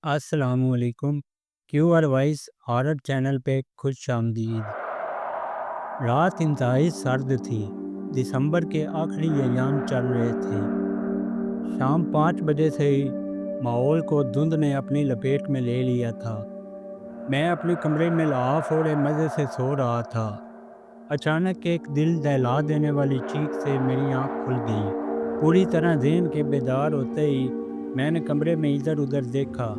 السلام علیکم۔ Q R Voice Horror channel پہ خوش آمدید۔ رات انتہائی سرد تھی۔ دسمبر کے آخری ایام چل رہے تھے۔ شام 5 بجے سے ہی ماحول کو دھند نے اپنی لپیٹ میں لے لیا تھا۔ میں اپنے کمرے میں لحاف اوڑھے مزے سے سو رہا تھا۔ اچانک ایک دل دہلا دینے والی چیخ سے میری آنکھ کھل گئی۔ پوری طرح ذہن کے بیدار ہوتے ہی میں نے کمرے میں ادھر ادھر دیکھا۔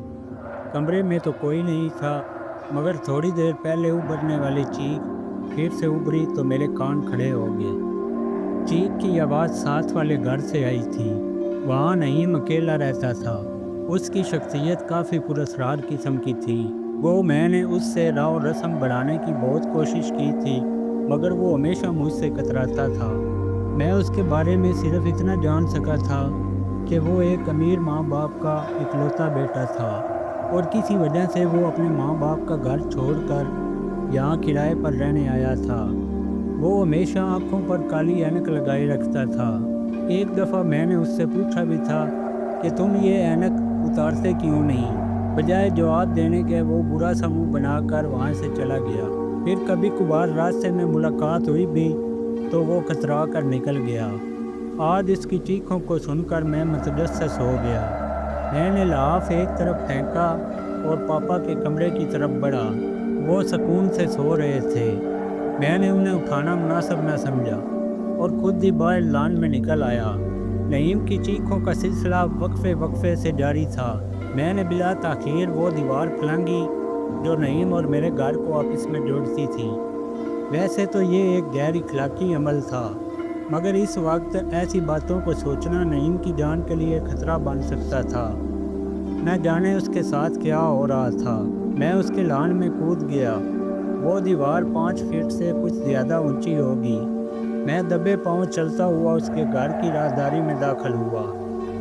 کمرے میں تو کوئی نہیں تھا، مگر تھوڑی دیر پہلے ابھرنے والی چیخ پھر سے ابھری تو میرے کان کھڑے ہو گئے۔ چیخ کی آواز ساتھ والے گھر سے آئی تھی۔ وہاں نعیم اکیلا رہتا تھا۔ اس کی شخصیت کافی پراسرار قسم کی تھی۔ میں نے اس سے راو رسم بڑھانے کی بہت کوشش کی تھی، مگر وہ ہمیشہ مجھ سے کتراتا تھا۔ میں اس کے بارے میں صرف اتنا جان سکا تھا کہ وہ ایک امیر ماں باپ کا اکلوتا بیٹا تھا، اور کسی وجہ سے وہ اپنے ماں باپ کا گھر چھوڑ کر یہاں کرائے پر رہنے آیا تھا۔ وہ ہمیشہ آنکھوں پر کالی اینک لگائے رکھتا تھا۔ ایک دفعہ میں نے اس سے پوچھا بھی تھا کہ تم یہ اینک اتارتے کیوں نہیں؟ بجائے جواب دینے کے وہ برا سا منہ بنا کر وہاں سے چلا گیا۔ پھر کبھی کبھار راستے میں ملاقات ہوئی بھی تو وہ کترا کر نکل گیا۔ آج اس کی چیخوں کو سن کر میں متجسس ہو گیا۔ میں نے لحاف ایک طرف پھینکا اور پاپا کے کمرے کی طرف بڑھا۔ وہ سکون سے سو رہے تھے۔ میں نے انہیں اٹھانا مناسب نہ سمجھا اور خود ہی باہر لان میں نکل آیا۔ نعیم کی چیخوں کا سلسلہ وقفے وقفے سے جاری تھا۔ میں نے بلا تاخیر وہ دیوار پھلانگی جو نعیم اور میرے گھر کو آپس میں جوڑتی تھی۔ ویسے تو یہ ایک غیر اخلاقی عمل تھا، مگر اس وقت ایسی باتوں کو سوچنا نعیم کی جان کے لیے خطرہ بن سکتا تھا۔ نہ جانے اس کے ساتھ کیا ہو رہا تھا۔ میں اس کے لان میں کود گیا۔ وہ دیوار 5 فٹ سے کچھ زیادہ اونچی ہوگی۔ میں دبے پاؤں چلتا ہوا اس کے گھر کی رازداری میں داخل ہوا۔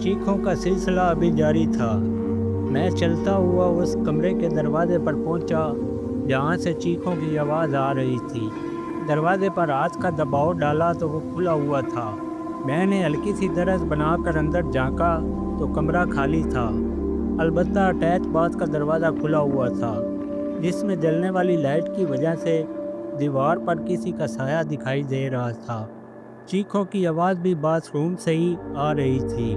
چیخوں کا سلسلہ ابھی جاری تھا۔ میں چلتا ہوا اس کمرے کے دروازے پر پہنچا جہاں سے چیخوں کی آواز آ رہی تھی۔ دروازے پر ہاتھ کا دباؤ ڈالا تو وہ کھلا ہوا تھا۔ میں نے ہلکی سی درز بنا کر اندر جھانکا تو کمرہ خالی تھا، البتہ اٹیچ باتھ کا دروازہ کھلا ہوا تھا، جس میں جلنے والی لائٹ کی وجہ سے دیوار پر کسی کا سایہ دکھائی دے رہا تھا۔ چیخوں کی آواز بھی باتھ روم سے ہی آ رہی تھی۔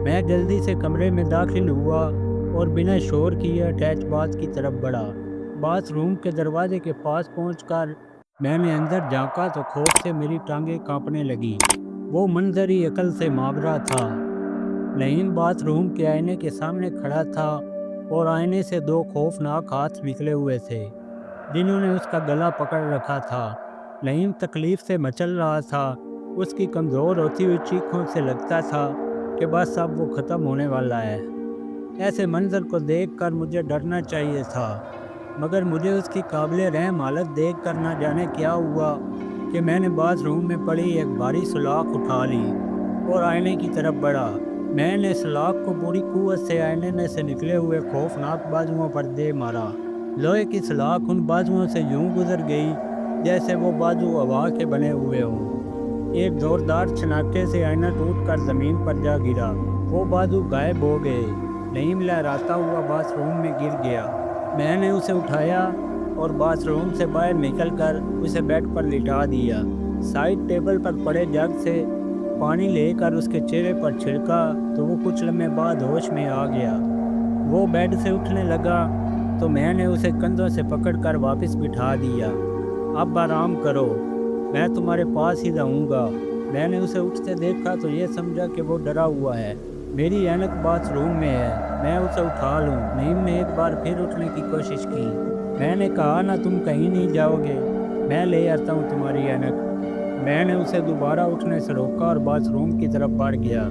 میں جلدی سے کمرے میں داخل ہوا اور بنا شور کیے اٹیچ باتھ کی طرف بڑھا۔ باتھ روم کے دروازے کے پاس پہنچ کر میں نے اندر جھانکا تو خوف سے میری ٹانگیں کانپنے لگی۔ وہ منظر ہی عقل سے مابرہ تھا۔ نعیم باتھ روم کے آئینے کے سامنے کھڑا تھا اور آئینے سے 2 خوفناک ہاتھ نکلے ہوئے تھے جنہوں نے اس کا گلا پکڑ رکھا تھا۔ نعیم تکلیف سے مچل رہا تھا۔ اس کی کمزور ہوتی ہوئی چیخوں سے لگتا تھا کہ بس اب وہ ختم ہونے والا ہے۔ ایسے منظر کو دیکھ کر مجھے ڈرنا چاہیے تھا، مگر مجھے اس کی قابل رحم حالت دیکھ کر نہ جانے کیا ہوا کہ میں نے باتھ روم میں پڑی ایک بھاری سلاخ اٹھا لی اور آئینے کی طرف بڑھا۔ میں نے سلاخ کو پوری قوت سے آئینے میں سے نکلے ہوئے خوفناک بازوؤں پر دے مارا۔ لوہے کی سلاخ ان بازوؤں سے یوں گزر گئی جیسے وہ بازو ہوا کے بنے ہوئے ہوں۔ ایک زوردار چھناٹے سے آئینہ ٹوٹ کر زمین پر جا گرا۔ وہ بازو غائب ہو گئے۔ نعیم لہراتا ہوا باتھ روم میں گر گیا۔ میں نے اسے اٹھایا اور باتھ روم سے باہر نکل کر اسے بیڈ پر لٹا دیا۔ سائڈ ٹیبل پر پڑے جگ سے پانی لے کر اس کے چہرے پر چھڑکا تو وہ کچھ لمحے بعد ہوش میں آ گیا۔ وہ بیڈ سے اٹھنے لگا تو میں نے اسے کندھوں سے پکڑ کر واپس بٹھا دیا۔ اب آرام کرو، میں تمہارے پاس ہی رہوں گا۔ میں نے اسے اٹھتے دیکھا تو یہ سمجھا کہ وہ ڈرا ہوا ہے۔ میری اینک باتھ روم میں ہے، میں اسے اٹھا لوں۔ نعیم نے ایک بار پھر اٹھنے کی کوشش کی۔ میں نے کہا نہ تم کہیں نہیں جاؤ گے، میں لے آتا ہوں تمہاری اینک۔ میں نے اسے دوبارہ اٹھنے سے روکا اور باتھ روم کی طرف بڑھ گیا۔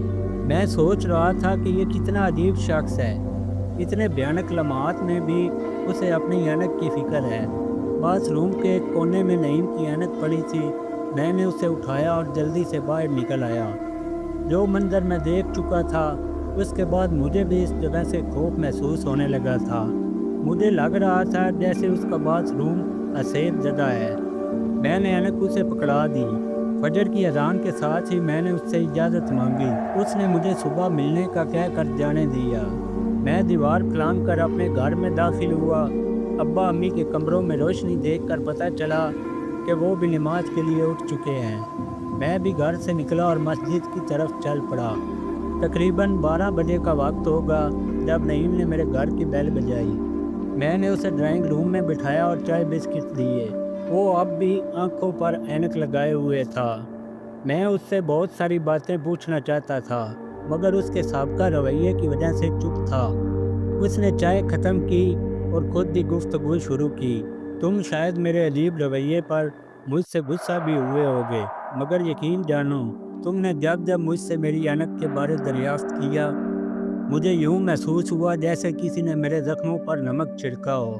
میں سوچ رہا تھا کہ یہ کتنا عجیب شخص ہے، اتنے بھیانک لمحات میں بھی اسے اپنی اینک کی فکر ہے۔ باتھ روم کے ایک کونے میں نعیم کی اینک پڑی تھی۔ میں نے اسے اٹھایا اور جلدی سے باہر نکل آیا۔ جو منظر میں دیکھ چکا تھا اس کے بعد مجھے بھی اس جگہ سے خوف محسوس ہونے لگا تھا۔ مجھے لگ رہا تھا جیسے اس کا باتھ روم حسید زدہ ہے۔ میں نے اینک اسے پکڑا دی۔ فجر کی اذان کے ساتھ ہی میں نے اس سے اجازت مانگی۔ اس نے مجھے صبح ملنے کا کہہ کر جانے دیا۔ میں دیوار پلانگ کر اپنے گھر میں داخل ہوا۔ ابا امی کے کمروں میں روشنی دیکھ کر پتہ چلا کہ وہ بھی نماز کے لیے اٹھ چکے ہیں۔ میں بھی گھر سے نکلا اور مسجد کی طرف چل پڑا۔ تقریباً 12 بجے کا وقت ہوگا جب نعیم نے میرے گھر کی بیل بجائی۔ میں نے اسے ڈرائنگ روم میں بٹھایا اور چائے بسکٹ دیے۔ وہ اب بھی آنکھوں پر اینک لگائے ہوئے تھا۔ میں اس سے بہت ساری باتیں پوچھنا چاہتا تھا، مگر اس کے سابقہ رویے کی وجہ سے چپ تھا۔ اس نے چائے ختم کی اور خود ہی گفتگو شروع کی۔ تم شاید میرے عجیب رویے پر مجھ سے غصہ بھی ہوئے ہوگے، مگر یقین جانو، تم نے جب مجھ سے میری اینک کے بارے دریافت کیا، مجھے یوں محسوس ہوا جیسے کسی نے میرے زخموں پر نمک چھڑکا ہو۔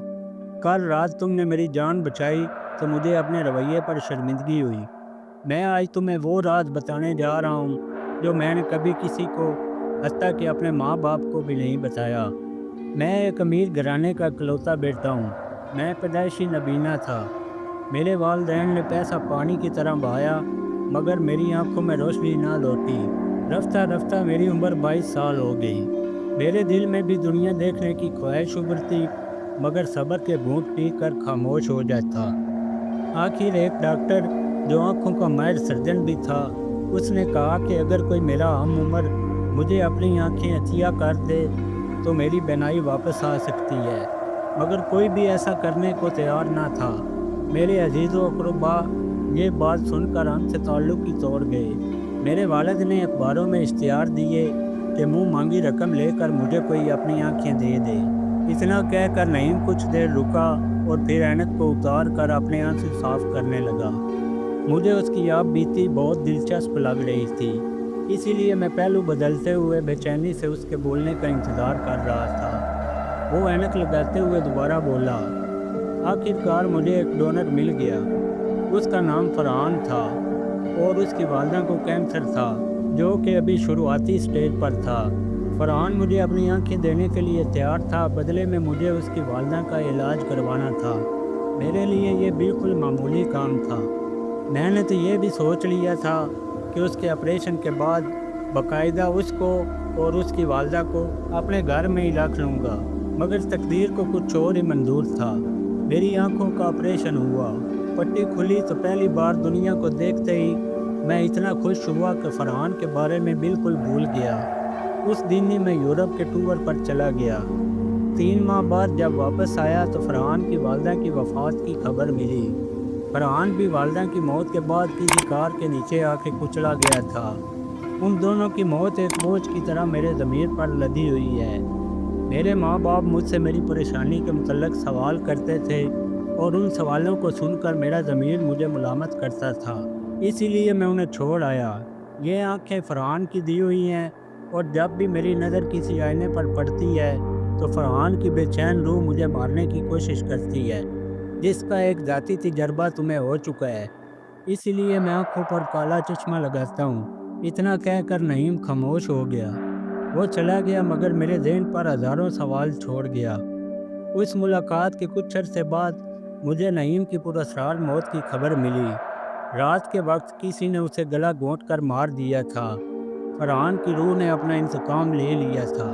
کل رات تم نے میری جان بچائی تو مجھے اپنے رویے پر شرمندگی ہوئی۔ میں آج تمہیں وہ راز بتانے جا رہا ہوں جو میں نے کبھی کسی کو، حتیٰ کہ اپنے ماں باپ کو بھی نہیں بتایا۔ میں ایک امیر گھرانے کا اکلوتا بیٹا ہوں۔ میں پیدائشی نابینا تھا۔ میرے والدین نے پیسہ پانی کی طرح بہایا، مگر میری آنکھوں میں روشنی نہ لوٹی۔ رفتہ رفتہ میری عمر 22 سال ہو گئی۔ میرے دل میں بھی دنیا دیکھنے کی خواہش ابھرتی، مگر صبر کے گھونٹ پی کر خاموش ہو جاتا۔ آخر ایک ڈاکٹر جو آنکھوں کا ماہر سرجن بھی تھا، اس نے کہا کہ اگر کوئی میرا ہم عمر مجھے اپنی آنکھیں عطیہ کر دے تو میری بینائی واپس آ سکتی ہے، مگر کوئی بھی ایسا کرنے کو تیار نہ تھا۔ میرے عزیز و اقربا یہ بات سن کر ہم سے تعلق ہی توڑ گئے۔ میرے والد نے اخباروں میں اشتہار دیے کہ منہ مانگی رقم لے کر مجھے کوئی اپنی آنکھیں دے دے۔ اتنا کہہ کر نعیم کچھ دیر رکا اور پھر اینک کو اتار کر اپنے آنسو صاف کرنے لگا۔ مجھے اس کی آپ بیتی بہت دلچسپ لگ رہی تھی، اسی لیے میں پہلو بدلتے ہوئے بے چینی سے اس کے بولنے کا انتظار کر رہا تھا۔ وہ اینک لگاتے ہوئے دوبارہ بولا۔ آخر کار مجھے ایک ڈونر مل گیا۔ اس کا نام فرحان تھا اور اس کی والدہ کو کینسر تھا، جو کہ ابھی شروعاتی سٹیج پر تھا۔ فرحان مجھے اپنی آنکھیں دینے کے لیے تیار تھا، بدلے میں مجھے اس کی والدہ کا علاج کروانا تھا۔ میرے لیے یہ بالکل معمولی کام تھا۔ میں نے تو یہ بھی سوچ لیا تھا کہ اس کے آپریشن کے بعد باقاعدہ اس کو اور اس کی والدہ کو اپنے گھر میں ہی رکھ لوں گا، مگر تقدیر کو کچھ اور ہی منظور تھا۔ میری آنکھوں کا آپریشن ہوا، پٹی کھلی تو پہلی بار دنیا کو دیکھتے ہی میں اتنا خوش ہوا کہ فرحان کے بارے میں بالکل بھول گیا۔ اس دن ہی میں یورپ کے ٹور پر چلا گیا۔ 3 ماہ بعد جب واپس آیا تو فرحان کی والدہ کی وفات کی خبر ملی۔ فرحان بھی والدہ کی موت کے بعد کسی کار کے نیچے آ کے کچلا گیا تھا۔ ان دونوں کی موت ایک بوجھ کی طرح میرے ضمیر پر لدی ہوئی ہے۔ میرے ماں باپ مجھ سے میری پریشانی کے متعلق سوال کرتے تھے اور ان سوالوں کو سن کر میرا ضمیر مجھے ملامت کرتا تھا، اسی لیے میں انہیں چھوڑ آیا۔ یہ آنکھیں فرحان کی دی ہوئی ہیں، اور جب بھی میری نظر کسی آئینے پر پڑتی ہے تو فرحان کی بے چین روح مجھے مارنے کی کوشش کرتی ہے، جس کا ایک ذاتی تجربہ تمہیں ہو چکا ہے۔ اسی لیے میں آنکھوں پر کالا چشمہ لگاتا ہوں۔ اتنا کہہ کر نعیم خاموش ہو گیا۔ وہ چلا گیا مگر میرے ذہن پر ہزاروں سوال چھوڑ گیا۔ اس ملاقات کے کچھ عرصے بعد مجھے نعیم کی پراسرار موت کی خبر ملی۔ رات کے وقت کسی نے اسے گلا گھونٹ کر مار دیا تھا۔ فرحان کی روح نے اپنا انتقام لے لیا تھا۔